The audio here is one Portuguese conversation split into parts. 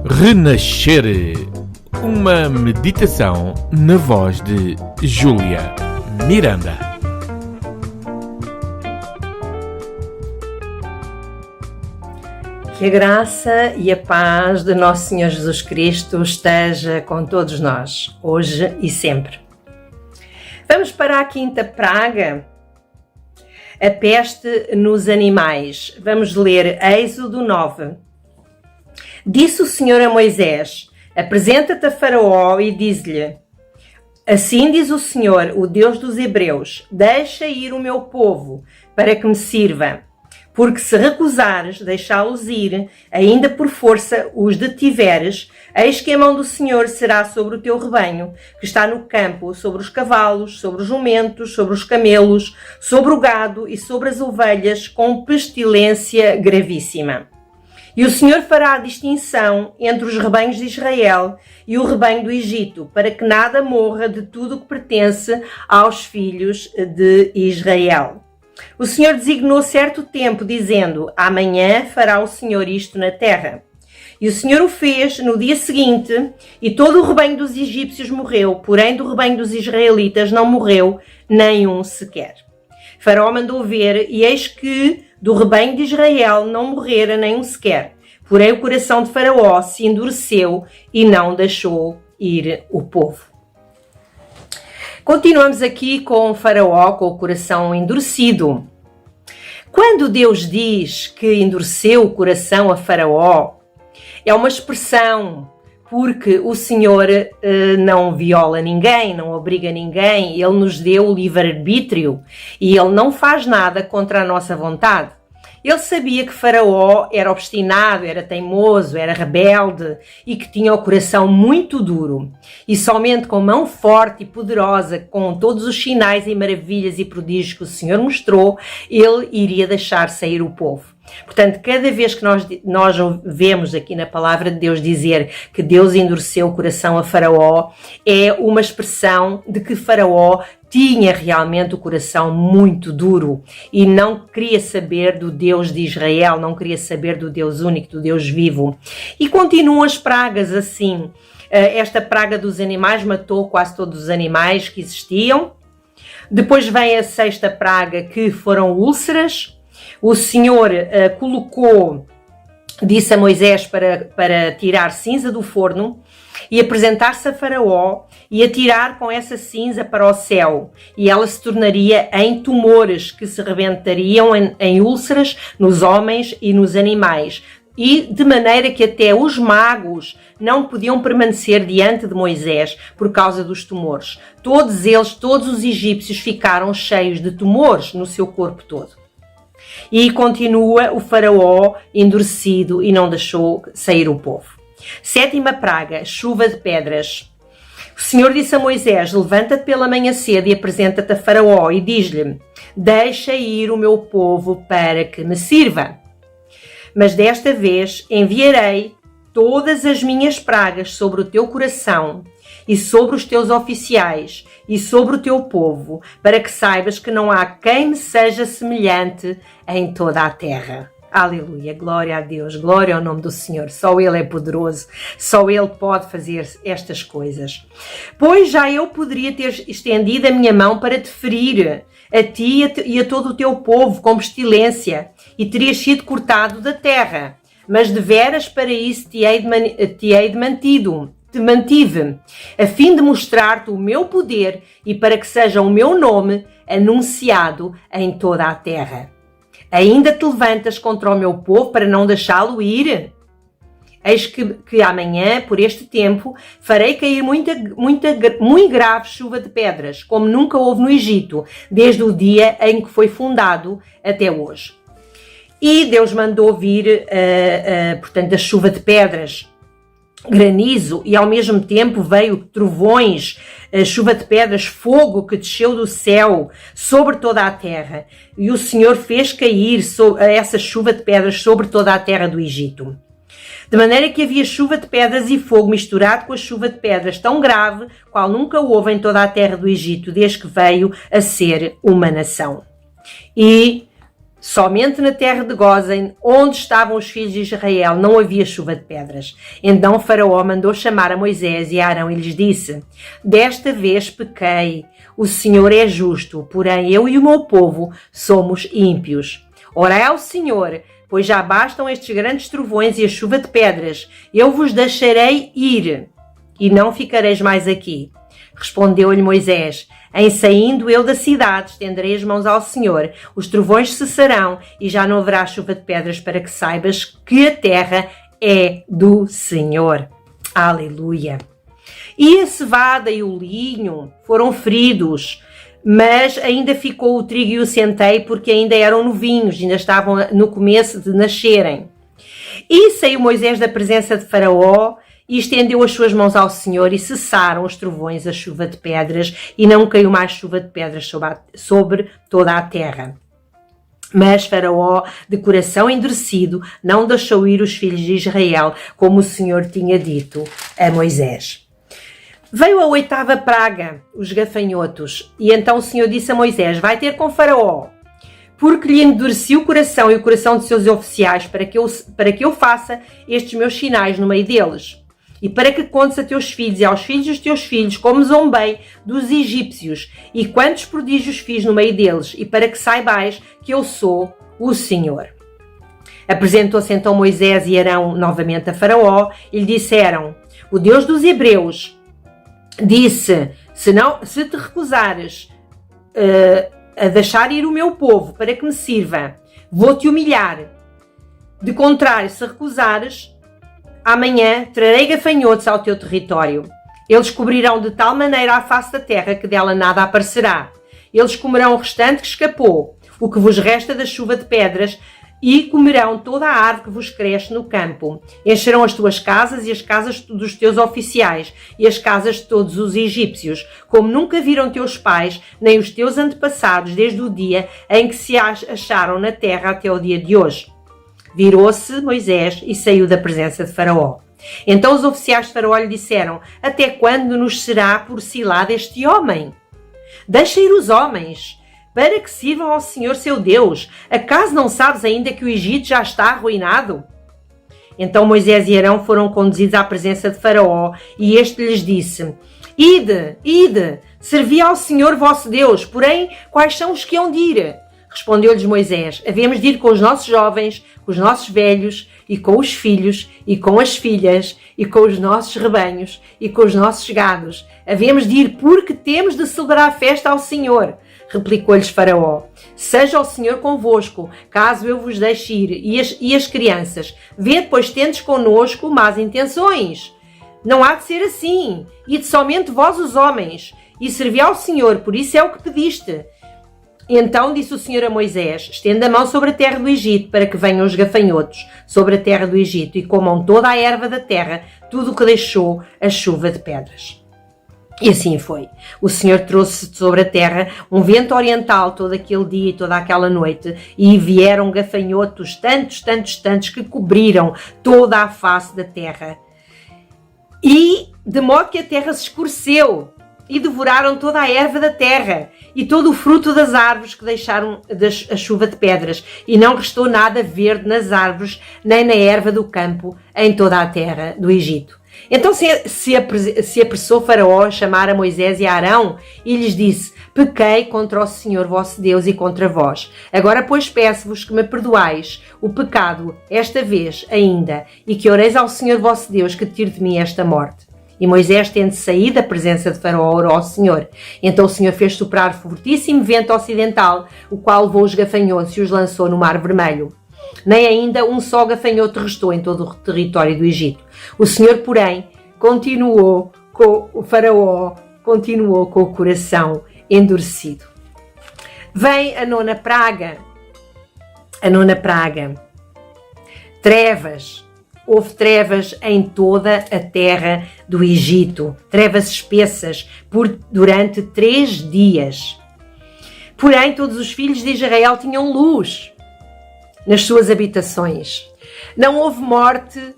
Renascer. Uma meditação na voz de Júlia Miranda. Que a graça e a paz de Nosso Senhor Jesus Cristo esteja com todos nós, hoje e sempre. Vamos para a quinta praga, a peste nos animais. Vamos ler Êxodo 9. Disse o Senhor a Moisés: apresenta-te a Faraó e diz-lhe: assim diz o Senhor, o Deus dos Hebreus: deixa ir o meu povo, para que me sirva. Porque se recusares deixá-los ir, ainda por força os detiveres, eis que a mão do Senhor será sobre o teu rebanho, que está no campo, sobre os cavalos, sobre os jumentos, sobre os camelos, sobre o gado e sobre as ovelhas, com pestilência gravíssima. E o Senhor fará a distinção entre os rebanhos de Israel e o rebanho do Egito, para que nada morra de tudo o que pertence aos filhos de Israel. O Senhor designou certo tempo, dizendo: amanhã fará o Senhor isto na terra. E o Senhor o fez no dia seguinte, e todo o rebanho dos egípcios morreu, porém do rebanho dos israelitas não morreu nenhum sequer. Faraó mandou ver, e eis que do rebanho de Israel não morrera nenhum sequer. Porém o coração de Faraó se endureceu e não deixou ir o povo. Continuamos aqui com Faraó com o coração endurecido. Quando Deus diz que endureceu o coração a Faraó, é uma expressão, porque o Senhor não viola ninguém, não obriga ninguém, Ele nos deu o livre-arbítrio e Ele não faz nada contra a nossa vontade. Ele sabia que Faraó era obstinado, era teimoso, era rebelde e que tinha o coração muito duro. E somente com mão forte e poderosa, com todos os sinais e maravilhas e prodígios que o Senhor mostrou, ele iria deixar sair o povo. Portanto, cada vez que nós vemos aqui na palavra de Deus dizer que Deus endureceu o coração a Faraó, é uma expressão de que Faraó tinha realmente o coração muito duro e não queria saber do Deus de Israel, não queria saber do Deus único, do Deus vivo. E continuam as pragas assim. Esta praga dos animais matou quase todos os animais que existiam. Depois vem a sexta praga, que foram úlceras. O Senhor disse a Moisés para tirar cinza do forno e apresentar-se a Faraó e atirar com essa cinza para o céu, e ela se tornaria em tumores que se rebentariam em úlceras nos homens e nos animais, e de maneira que até os magos não podiam permanecer diante de Moisés por causa dos tumores. Todos os egípcios ficaram cheios de tumores no seu corpo todo. E continua o Faraó endurecido e não deixou sair o povo. Sétima praga, chuva de pedras. O Senhor disse a Moisés: levanta-te pela manhã cedo e apresenta-te a Faraó e diz-lhe: deixa ir o meu povo para que me sirva. Mas desta vez enviarei todas as minhas pragas sobre o teu coração e sobre os teus oficiais e sobre o teu povo, para que saibas que não há quem me seja semelhante em toda a terra. Aleluia, glória a Deus, glória ao nome do Senhor. Só Ele é poderoso, só Ele pode fazer estas coisas. Pois já eu poderia ter estendido a minha mão para te ferir, a ti e a todo o teu povo, com pestilência, e terias sido cortado da terra. Mas deveras para isso te mantive, a fim de mostrar-te o meu poder e para que seja o meu nome anunciado em toda a terra. Ainda te levantas contra o meu povo para não deixá-lo ir? Eis que amanhã, por este tempo, farei cair muito grave chuva de pedras, como nunca houve no Egito, desde o dia em que foi fundado até hoje. E Deus mandou vir, portanto, a chuva de pedras, granizo, e ao mesmo tempo veio trovões, chuva de pedras, fogo que desceu do céu sobre toda a terra. E o Senhor fez cair essa chuva de pedras sobre toda a terra do Egito. De maneira que havia chuva de pedras e fogo misturado com a chuva de pedras tão grave, qual nunca houve em toda a terra do Egito, desde que veio a ser uma nação. E Somente na terra de Gósen, onde estavam os filhos de Israel, não havia chuva de pedras. Então Faraó mandou chamar a Moisés e a Arão e lhes disse: desta vez pequei, o Senhor é justo, porém eu e o meu povo somos ímpios. Orai ao Senhor, pois já bastam estes grandes trovões e a chuva de pedras. Eu vos deixarei ir, e não ficareis mais aqui. Respondeu-lhe Moisés: em saindo eu da cidade, estenderei as mãos ao Senhor, os trovões cessarão e já não haverá chuva de pedras, para que saibas que a terra é do Senhor. Aleluia! E a cevada e o linho foram feridos, mas ainda ficou o trigo e o centeio, porque ainda eram novinhos, ainda estavam no começo de nascerem. E saiu Moisés da presença de Faraó, e estendeu as suas mãos ao Senhor, e cessaram os trovões, a chuva de pedras, e não caiu mais chuva de pedras sobre toda a terra. Mas Faraó, de coração endurecido, não deixou ir os filhos de Israel, como o Senhor tinha dito a Moisés. Veio a 8ª praga, os gafanhotos, e então o Senhor disse a Moisés: vai ter com Faraó, porque lhe endureci o coração e o coração de seus oficiais, para que eu faça estes meus sinais no meio deles. E para que contes a teus filhos e aos filhos dos teus filhos como zombei dos egípcios e quantos prodígios fiz no meio deles, e para que saibais que eu sou o Senhor. Apresentou-se então Moisés e Arão novamente a Faraó e lhe disseram: o Deus dos Hebreus disse: se te recusares a deixar ir o meu povo para que me sirva, vou-te humilhar. De contrário, se recusares, amanhã trarei gafanhotos ao teu território. Eles cobrirão de tal maneira a face da terra que dela nada aparecerá. Eles comerão o restante que escapou, o que vos resta da chuva de pedras, e comerão toda a árvore que vos cresce no campo. Encherão as tuas casas e as casas dos teus oficiais e as casas de todos os egípcios, como nunca viram teus pais, nem os teus antepassados, desde o dia em que se acharam na terra até o dia de hoje. Virou-se Moisés e saiu da presença de Faraó. Então os oficiais de Faraó lhe disseram: até quando nos será por cilada este homem? Deixa ir os homens, para que sirvam ao Senhor seu Deus. Acaso não sabes ainda que o Egito já está arruinado? Então Moisés e Arão foram conduzidos à presença de Faraó, e este lhes disse: ide, servi ao Senhor vosso Deus, porém quais são os que hão de ir? Respondeu-lhes Moisés: havemos de ir com os nossos jovens, com os nossos velhos, e com os filhos, e com as filhas, e com os nossos rebanhos, e com os nossos gados. Havemos de ir porque temos de celebrar a festa ao Senhor. Replicou-lhes Faraó: seja o Senhor convosco, caso eu vos deixe ir, e as crianças. Vede, pois, tendes connosco más intenções. Não há de ser assim. Ide somente vós os homens, e servi ao Senhor, por isso é o que pediste. Então disse o Senhor a Moisés: estenda a mão sobre a terra do Egito, para que venham os gafanhotos sobre a terra do Egito, e comam toda a erva da terra, tudo o que deixou a chuva de pedras. E assim foi. O Senhor trouxe sobre a terra um vento oriental todo aquele dia e toda aquela noite, e vieram gafanhotos, tantos, que cobriram toda a face da terra. E de modo que a terra se escureceu, e devoraram toda a erva da terra e todo o fruto das árvores que deixaram a chuva de pedras, e não restou nada verde nas árvores, nem na erva do campo, em toda a terra do Egito. Então se apressou Faraó a chamar a Moisés e a Arão, e lhes disse: pequei contra o Senhor vosso Deus e contra vós. Agora, pois, peço-vos que me perdoais o pecado esta vez ainda, e que oreis ao Senhor vosso Deus que tire de mim esta morte. E Moisés, tendo saído da presença de Faraó, orou ao Senhor. Então o Senhor fez soprar fortíssimo vento ocidental, o qual levou os gafanhotos e os lançou no Mar Vermelho. Nem ainda um só gafanhoto restou em todo o território do Egito. O Senhor, porém, o Faraó continuou com o coração endurecido. Vem a 9ª praga. A 9ª praga. Trevas. Houve trevas em toda a terra do Egito, trevas espessas, durante 3 dias. Porém, todos os filhos de Israel tinham luz nas suas habitações. Não houve morte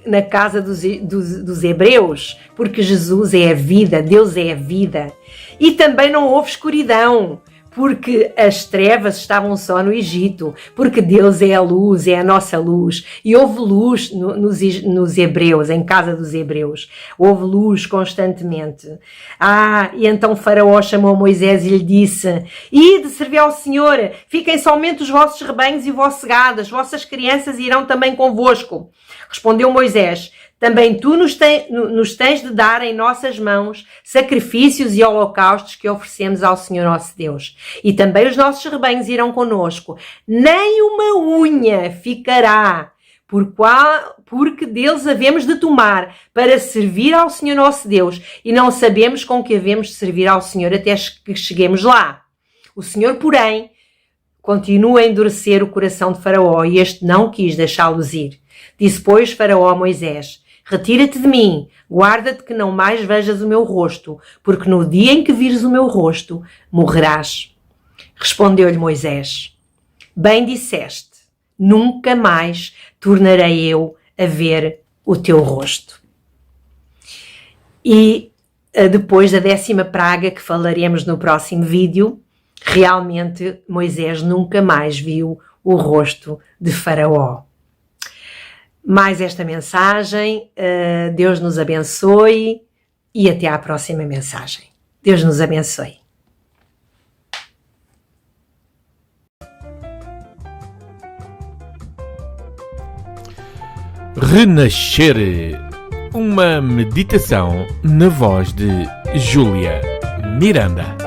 na casa dos hebreus, porque Jesus é a vida, Deus é a vida. E também não houve escuridão, porque as trevas estavam só no Egito, porque Deus é a luz, é a nossa luz, e houve luz nos hebreus, em casa dos hebreus, houve luz constantemente. E então Faraó chamou Moisés e lhe disse: ide servir ao Senhor, fiquem somente os vossos rebanhos e o vosso gado, as vossas crianças irão também convosco. Respondeu Moisés: também tu nos tens de dar em nossas mãos sacrifícios e holocaustos que oferecemos ao Senhor nosso Deus. E também os nossos rebanhos irão conosco. Nem uma unha ficará, porque deles havemos de tomar para servir ao Senhor nosso Deus. E não sabemos com que havemos de servir ao Senhor até que cheguemos lá. O Senhor, porém, continua a endurecer o coração de Faraó e este não quis deixá-los ir. Disse, pois, Faraó a Moisés: retira-te de mim, guarda-te que não mais vejas o meu rosto, porque no dia em que vires o meu rosto, morrerás. Respondeu-lhe Moisés: bem disseste, nunca mais tornarei eu a ver o teu rosto. E depois da 10ª praga, que falaremos no próximo vídeo, realmente Moisés nunca mais viu o rosto de Faraó. Mais esta mensagem, Deus nos abençoe e até à próxima mensagem. Deus nos abençoe. Renascer, uma meditação na voz de Júlia Miranda.